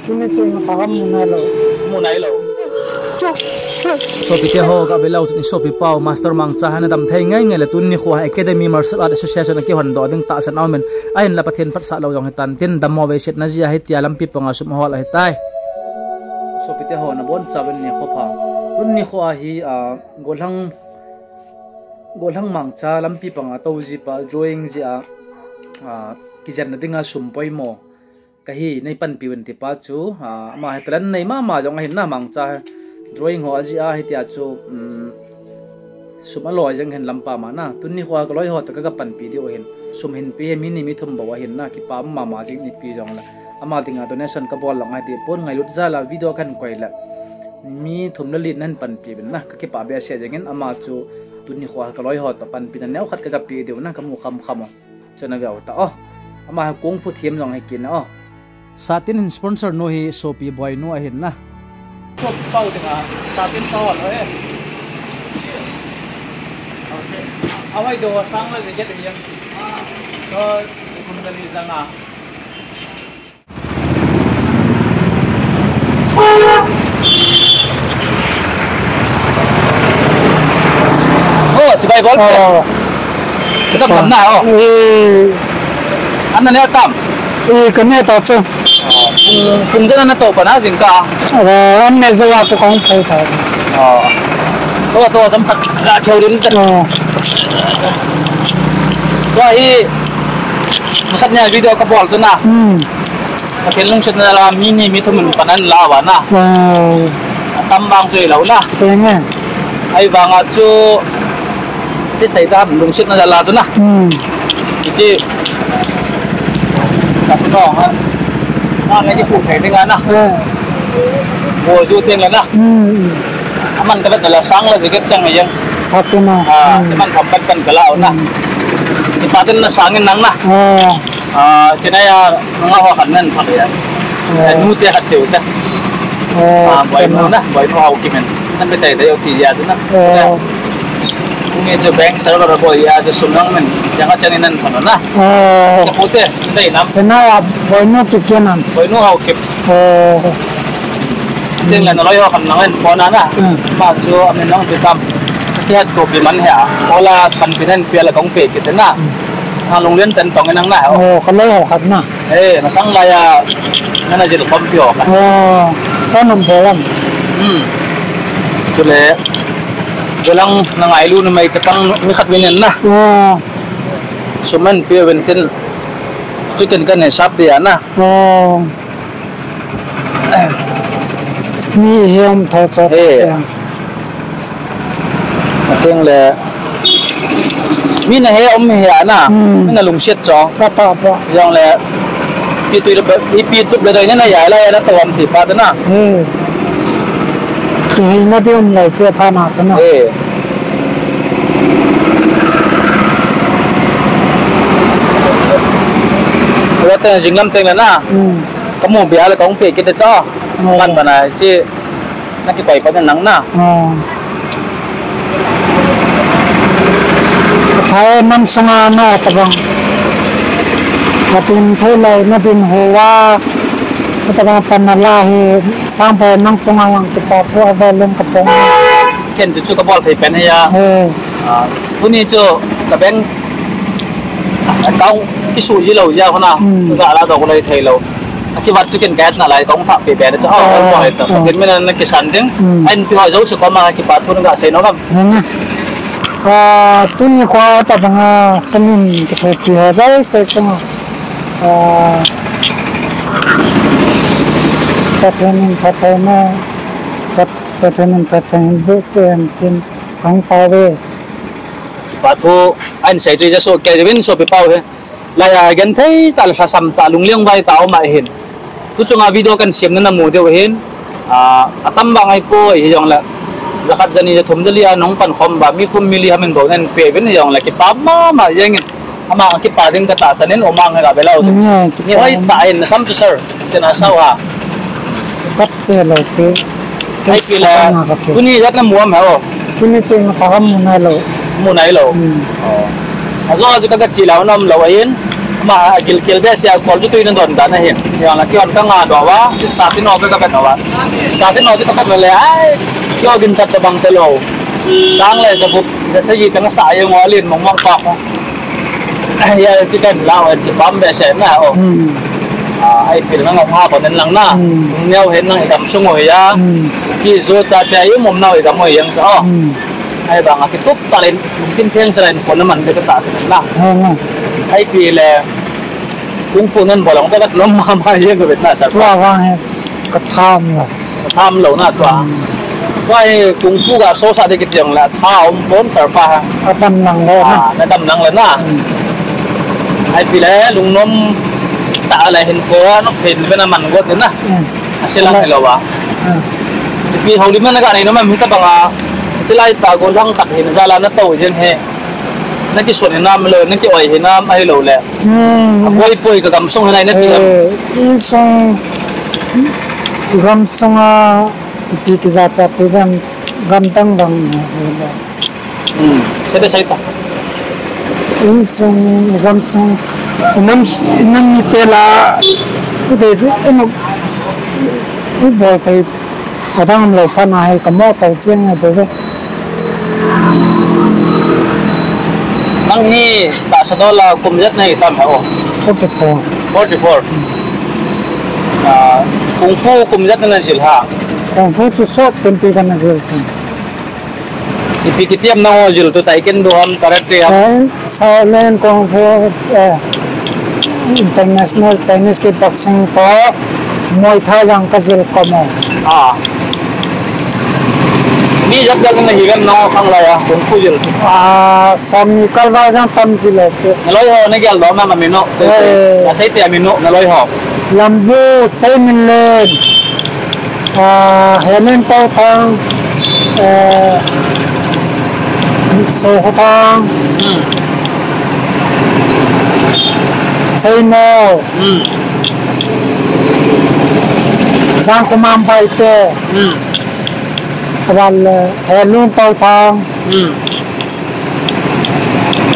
Ini cuma fakam munai lo so pi ho ga belau tu so pi pau master mang cha hana dam thai ngai ngai la tun ni khwa academy martial art association ki hon do ding ta san aumen ain la pathen phat sa lo yong hetan tin dam mo ve set na zia he tia lam pi panga sum hol he tai so pi te ho na bon chaben ni kho pha tun ni khwa hi golang mang cha lam pi panga to ji pa drawing ji ki jan na dinga sum poi mo kahi nei pan pi wen ti pa chu ma he plan nei ma jong hin na mang cha drawing ho aji a hitia chu sum aloi jang hen lampa ma na tunni khwa ko loi ho ta ka pan pi dio hen sum hin pi mi ni mi thum bawa hen na ki pa ma jing ni pi jong la ama dinga donation ka bol lang ai ti pon ngai lut za la video kan koi la mi thum na lin nan pan pi ben na ka ki pa be sia jangin ama chu tunni khwa ka loi ho ta pan pi na neu khat ka pi dio na ka mu kham chana ga ta ama kung phu thiam jong ai kin satin sponsor no hi sopi boy no ahin na chop pau dinga satin pau lo okay awai do sang la je de yang to khum dali janga chibai bol kita kam na anna ne tam cái này tao chứ cùng dân nó tổ bản á gì cả anh này giờ cho con thấy thôi tôi tấm thật là theo đến tận rồi một sát nhà video các bạn cho nào cái lông chân là mini mi thôi mình bản ăn lao bản à tâm bang rồi lâu na thế nghe ai vàng à chú cái xảy ra lông chân nó là cho nào chứ đặt nó ha nó cái phụ thể tiếng Anh vô du tiên là nè mình cái vật là sáng là gì cái chân này dân sao thế nào thì mình không cần cái lão nè thì ba tên là sáng cái nắng nè trên này nó hoa hẳn nên thật đấy nuôi tiền hạt tiểu thế bởi nó nè bởi nó hậu kim mình bây giờ thấy ok gì à thế nè nghe cho bank sao rồi bây giờ sum nang mình chẳng có cho nên nên thằng nó cái phụ tiền đây lắm thế nào với nó kịp kia nằm với nó hậu kịp tiếng là nó nói họ nang lên phone na mà cho mình nó bị cầm cái hạt cổ bị mắn hả hoặc là phần bị thân là công việc cái thế nào lồng liên tận tổng cái năng này cái lấy họ hạt nè nó sáng lại nó là gì được công việc cả sao nằm thế lắm cho nên galang nangai lu na may katang may katwinin na suman pia wentin chicken kan hesap dia na mi hiam thọ cho tiếng là mi na he om he na mi na lung siết cho ta yang là pi tu le dai na ya la na tawam ti pa na thì nó đem lại phía pha nào cho nó rồi tên dính lâm tên là na có một bé là có một cái cái cho ăn mà này chứ nó cái quầy có cái nắng na thấy năm sang nó tập bằng và tin thấy lời nó tin hồ qua kita panalahi sampai nang cuma yang kita buat belum ketemu. Ken tu cukup bol pay pen ya. Puni tu kabeng kau kisu ji lau ja kena. Juga lah dok lagi thai lau. Akibat tu ken gas na lai kau tak pay pen tu. Boleh tu. Ken mana nak kisan ding. Ain tu hajau sekolah akibat tu enggak seno kam. Tu ni kau tak bang semin kita pergi hajau secuma. Patreon bukan tin kang tahu. Batu anh sẽ chơi số cái bên số bị bao thế. Lại gần thấy ta là sam ta lung liang vai tao mà hiện. Tu chung video kan xem nên mua theo hiện. Atam bang ai po yang là zakat jani thum dali anong pan khom ba mi thum mili hamen bo nen pe ben yang là cái pa mà yang ama cái pa ding ka ta sanen omang ga belau. Ni oi ta in sam tu sir. Tena sao ha. Cắt xe lại cái là cái này rất là mua mà ô cái này chỉ là phá mua này lẩu do cho các chị lão năm lẩu ấy mà gil gil bé xe còn chút tuy nên đồn đã này hiện là cái con ngà đó quá cái sa tin nó cái các bạn đó sa tin nó cái các bạn là ai cái gin chặt bằng tê lô sáng lại sẽ phục sẽ gì chẳng xài như ngó liền mong mong cọp ai chỉ cần lao ở cái bám bé xe nào ai phim nó ngọc hoa còn nên lăng na neo hết năng cầm sung ngồi ya khi rồi cha bé yếu mồm nào cầm ngồi yang sao ai bằng cái túp ta lên tin thiên sẽ lên còn nó mình cái ta sẽ làm ai vì là cũng phụ nên bỏ lòng ta bắt nó mà yên của Việt Nam saoว่าก็tham lâu na qua quay cũng phụ cả số sa đi cái tiếng là thao bốn sở pha ตำลังเลยนะ nó đâm năng lên na ai vì là lùng nôm tạ lại hình phố nó hình bên là mặn quá thế na sẽ làm cái lâu à vì hầu đi mà cái này nó mà mình ta bằng chỉ lại tạ còn răng tặc hình ra là nó tàu trên hè nó cái xuân hình nam lớn nó cái ỏi hình nam ai lâu lẹ quay phơi cái cầm sông này nó kia in sông gam sông à bị cái giá trị bị gam tăng bằng sẽ bị sai ta in sông gam sông năm như là cái nó cái bộ thì ở đang lâu phan này có một tàu riêng này bởi vì năng hi tại sao đó là cùng rất này tầm hả 44 44 kung fu cùng rất là gì hả kung fu chú sốt tên pi cái này gì chứ ipikitiam na ojil to taiken doham karate sau lên kung fu international Chinese kickboxing to Muay Thai yang ka zil komo mi jat gal na higan no khang la ya kung fu jil sam kalwa jang tam zilo naloi ho na gal do ma mino na sai te mino naloi ho lambu sai min len helen to thang so thang sai no giang kumam bai te wal helun to thang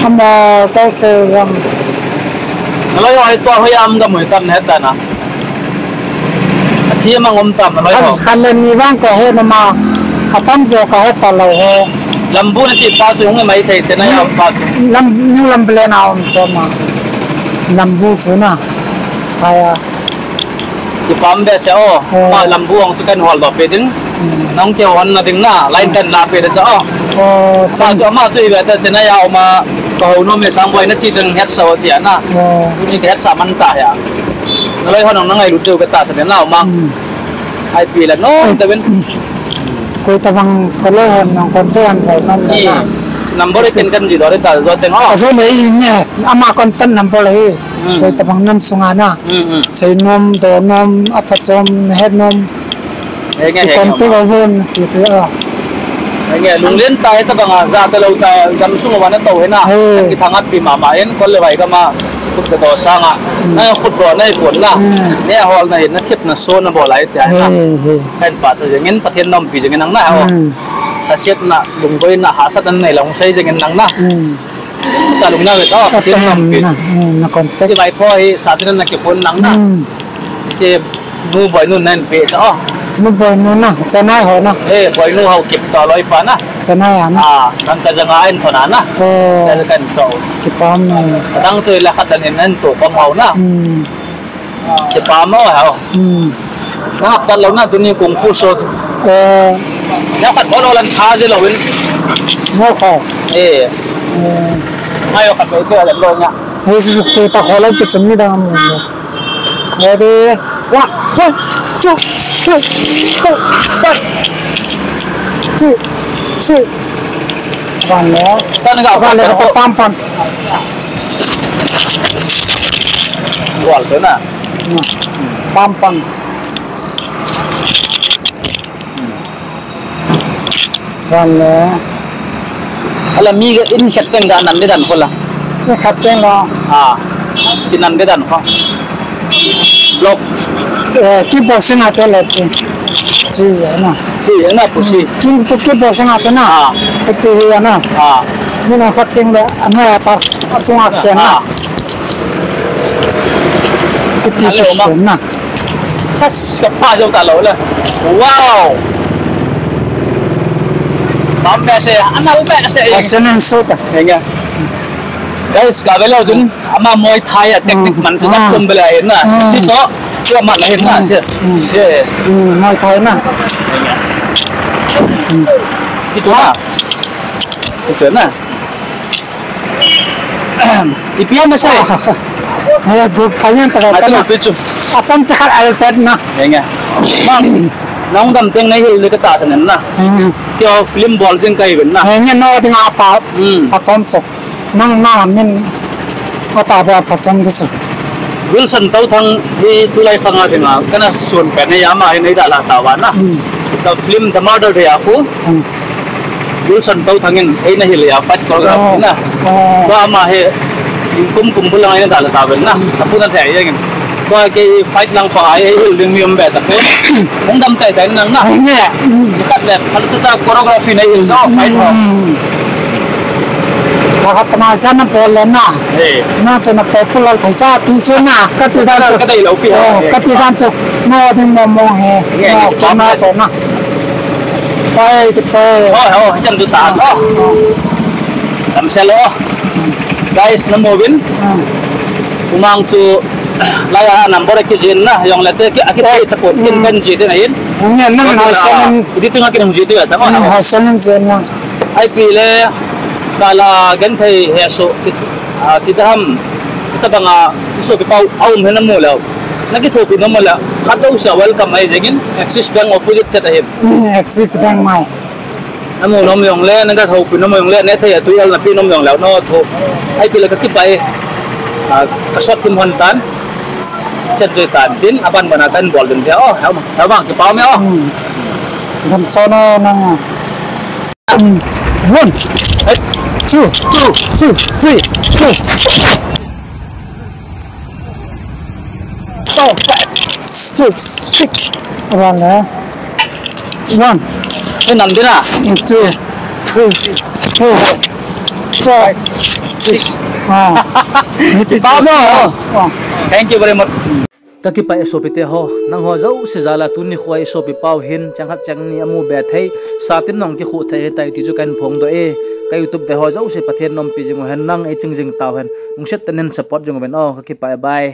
ama sao se jam naloi ho to hoyam ga moi tan het na chi ma ngom tam naloi ho kalen ni wang ko he na ma atam jo ka he ta lo ho lambu na ti pa su ng mai thei chena ya pa lam ble na om choma lambu chuna aya ki pam be se o ma lambu ang chu kan hol do pe ding nong ke hon na ding na lain kan la pe de cha o sa chu ma chu be ta chena ya o ma ko no me sang boy na chi ding het so ti na ni ke het sa man ta ya naloi ho nong ngai lu tu ka ta sa na o ma ai pi la no ta ben koi tabang kalau nong konten ko nam na number ken kan ji do ta zo teng o zo le nya ama konten number le koi tabang nam sunga na sei nom do nom apa chom het nom konten ko von ti ti nghe lung lên tay ta bằng ra ta lâu ta gam sung vào nó tàu thế nào cái thằng áp bị mà em con lười vậy cơ mà khut cái đồ sang à này khut đồ này cuốn là nè họ này nó chết nó xôn nó bỏ lại thì cái bà cho những cái thiên nom vì những cái nắng nào ta chết là đúng với là hạ sát này lòng xây những cái nắng nào ta đúng nào vậy đó thiên nom vì nó còn cái bài phơi sát nên là cái phun nắng nào chế mua bồi nun nên về đó mu boy nu na chanai ho na boy nu ho kip to loi pa na chanai an kan ka janga en thona na dal kan so ki pam na dang tu la khat dan en to pam ho na ki pam mo ha na chan lo na tu ni kung fu so na khat bo lo lan tha je lo win mo kho ayo khat bo ke lan lo nya su ku ta kho lo pi chum ni da mo ready one two three four five two three one more tan ga one le ko pam wal tu na pam one le ala mi ga in khat teng ga nan de dan ko la ni khat teng lo tin nan de dan ko lok kickboxing a chela chi na si na pusi kickboxing a chena ti hi na ni na khat teng le ana ta chunga ke na ที่จะเห็นนะ คัสกับผ้าเจ้าตาเหลาเลยว้าวปั๊มแม่เสียอันนั้นแม่เสีย excellent suit เห็นไง guys กลับไปแล้วจนอามามวยไทยอ่ะเทคนิคมันจะจมไปเลยเห็นน่ะที่โต๊ะเชื่อมันเห็นน่ะเชื่อมวยไทยนะที่โต๊ะที่เจอน่ะอีเปียไม่ใช่เฮ้ยบุกเขายังตลอด ไม่ กัน ต้อ นะ งไปจุ่ม อาจารย์จะขัดอะไรเต็มนะ เห็นไงมั่งน้องดำเต็งในหิลเลยก็ตาสนั่นน่ะเกี่ยวฟิล์มบอลจึงไกลเป็นน่ะ เฮ้ยโน้ตงาปาอาจารย์จะนั่งหน้ามันก็ตาแบบอาจารย์ที่สุด วิลสันเต้าทั้งที่ตุไลฟังอะไรนะก็น่าส่วนแปดในยามาในดาราตาวันนะกับฟิล์มธรรมะเดียร์กูวิลสันเต้าทั้งเงินไอ้ในหิลยาฟัดกอล์ฟนะว่ามาให้คุมบุลลังในดาราตาวันนะถ้าพูดนั่นแท้ยังไงก็ไอ้ฟัดลังฝ่ายไอ้หิลเรื่องมีมแบบแต่คนมึงดำแต่นั่งนะเนี่ยขัดแบบมันจะจะโคโรกราฟีในหิลเนาะไฟทองถ้าทำมาฉันนั่งบอลเลยนะน่าจะนับเป็นผู้เล่นไทยซาตีเจ้าหน้าก็ตีด้านจุดก็ตีด้านจุดโน้ตมองเห็นโน้ตก็น่าจะนะไปไปโอ้จันตุตาโอ้ทำเสร็จแล้ว guys น้ำมูบินkumang tu laya number kisin na yung let's say kita tapos kan jiti na yun ngayon nang hasalan dito nga kinang jiti at ako hasalan dyan na ay pile kala gantay heso kita ham kita ba nga iso pipaw awm na mo law nagitupi na mo la kadaw siya welcome ay jagin Axis Bank opposite sa tayo Axis Bank mai amo nom yung le nagatupi na mo yung le netay atuyal na pinom yung law no to ay pile kakipay kasot tim hontan chất rồi tàn tin apan banatan bol din dia oh how bang kipao me oh dam sono nang 1 2 3 4 5 6 around there 1 cái nằm thế nào 2 3 4 5 6 kipao me oh thank you very much kakipa esopite ho nang ho zau se zala tun ni khwai sopi pau hin changhat changni amu be thei satin nong ki khu thei tai ti chu kan phong do e ka youtube te ho zau se pathen nom pi jing hen nang e chingjing taw hen mungset tanen support jong ben oh kakipa bye